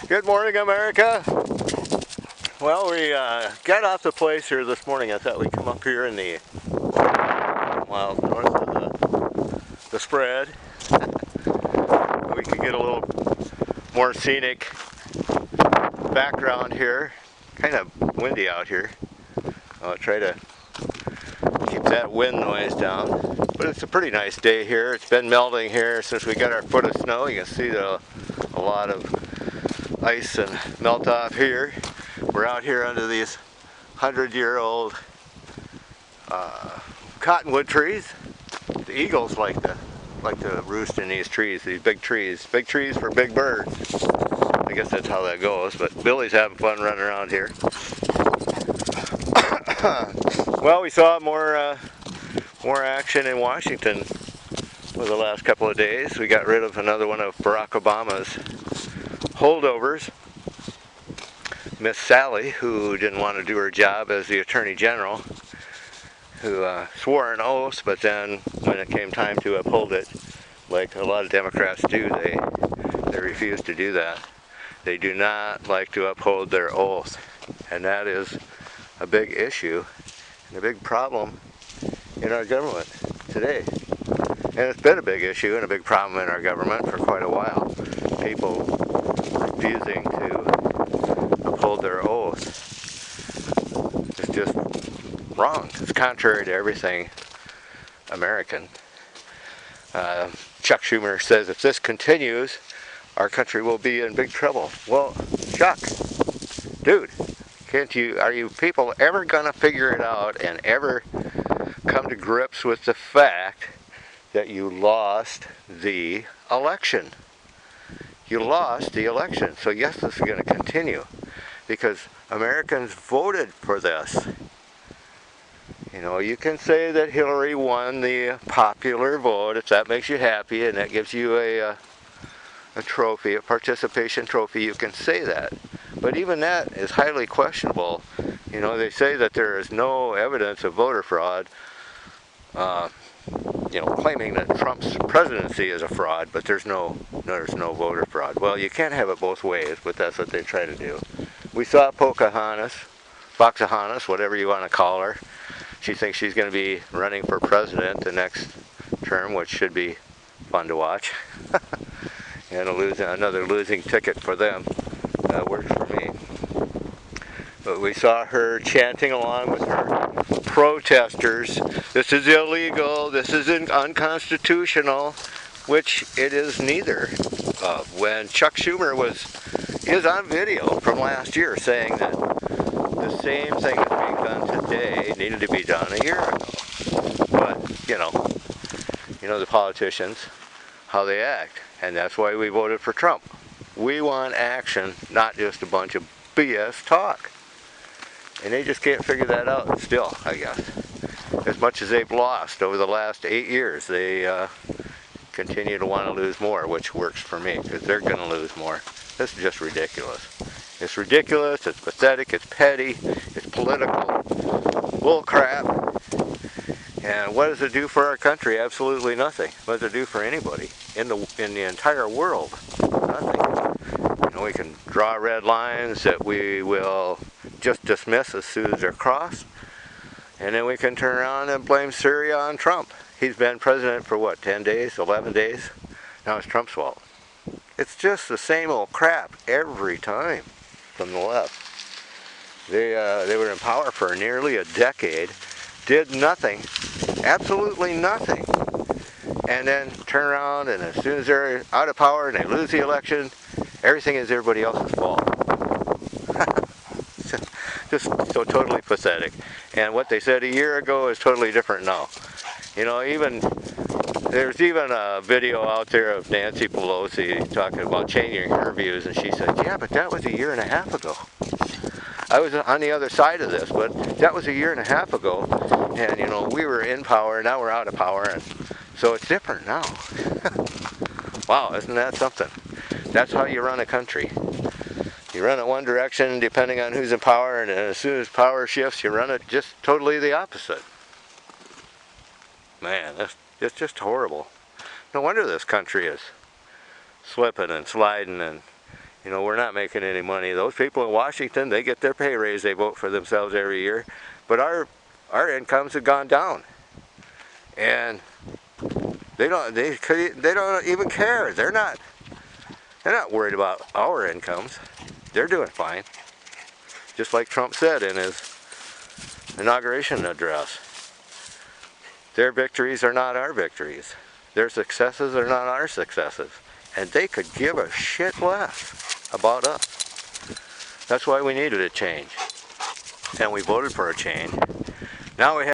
Good morning, America. Well, we got off the place here this morning. I thought we'd come up here in the miles north of the spread. We could get a little more scenic background here. Kind of windy out here. I'll try to keep that wind noise down. But it's a pretty nice day here. It's been melting here since we got our foot of snow. You can see a lot of ice and melt off here. We're out here under these 100-year-old cottonwood trees. The eagles like to roost in these trees, these big trees for big birds. I guess that's how that goes, but Billy's having fun running around here. Well, we saw more action in Washington for the last couple of days. We got rid of another one of Barack Obama's holdovers, Miss Sally, who didn't want to do her job as the Attorney General, who swore an oath, but then when it came time to uphold it, like a lot of Democrats do, they refuse to do that. They do not like to uphold their oath, and that is a big issue and a big problem in our government today. And it's been a big issue and a big problem in our government for quite a while. People refusing to uphold their oath. It's just wrong. It's contrary to everything American. Chuck Schumer says if this continues, our country will be in big trouble. Well, Chuck, dude, are you people ever gonna figure it out and ever come to grips with the fact that you lost the election? You lost the election. So yes, this is going to continue because Americans voted for this. You know, you can say that Hillary won the popular vote if that makes you happy and that gives you a trophy, a participation trophy. You can say that. But even that is highly questionable. You know, they say that there is no evidence of voter fraud. Claiming that Trump's presidency is a fraud, but there's no voter fraud. Well, you can't have it both ways, but that's what they try to do. We saw Pocahontas, whatever you want to call her. She thinks she's going to be running for president the next term, which should be fun to watch. And another losing ticket for them. That works for me. But we saw her chanting along with her protesters, this is illegal, this is unconstitutional, which it is neither of. When Chuck Schumer is on video from last year saying that the same thing that's being done today needed to be done a year ago. But, you know the politicians, how they act, and that's why we voted for Trump. We want action, not just a bunch of BS talk. And they just can't figure that out still, I guess. As much as they've lost over the last 8 years, they continue to want to lose more, which works for me, because they're going to lose more. This is just ridiculous. It's ridiculous, it's pathetic, it's petty, it's political, bull crap. And what does it do for our country? Absolutely nothing. What does it do for anybody in the entire world? Nothing. You know, we can draw red lines that we will just dismiss as soon as they're crossed, and then we can turn around and blame Syria on Trump. He's been president for what, 10 days, 11 days? Now it's Trump's fault. It's just the same old crap every time from the left. They were in power for nearly a decade, did nothing, absolutely nothing, and then turn around and as soon as they're out of power and they lose the election, everything is everybody else's fault. Just so totally pathetic. And what they said a year ago is totally different now. You know, there's even a video out there of Nancy Pelosi talking about changing her views, and she said, yeah, but that was a year and a half ago. I was on the other side of this, but that was a year and a half ago, and you know, we were in power, now we're out of power, and so it's different now. Wow, isn't that something? That's how you run a country. You run it one direction depending on who's in power, and as soon as power shifts, you run it just totally the opposite. Man, it's just horrible. No wonder this country is slipping and sliding, and You know, we're not making any money. Those people in Washington, they get their pay raise, they vote for themselves every year. But our incomes have gone down. And they don't even care. They're not worried about our incomes. They're doing fine. Just like Trump said in his inauguration address. Their victories are not our victories. Their successes are not our successes. And they could give a shit less about us. That's why we needed a change. And we voted for a change. Now we have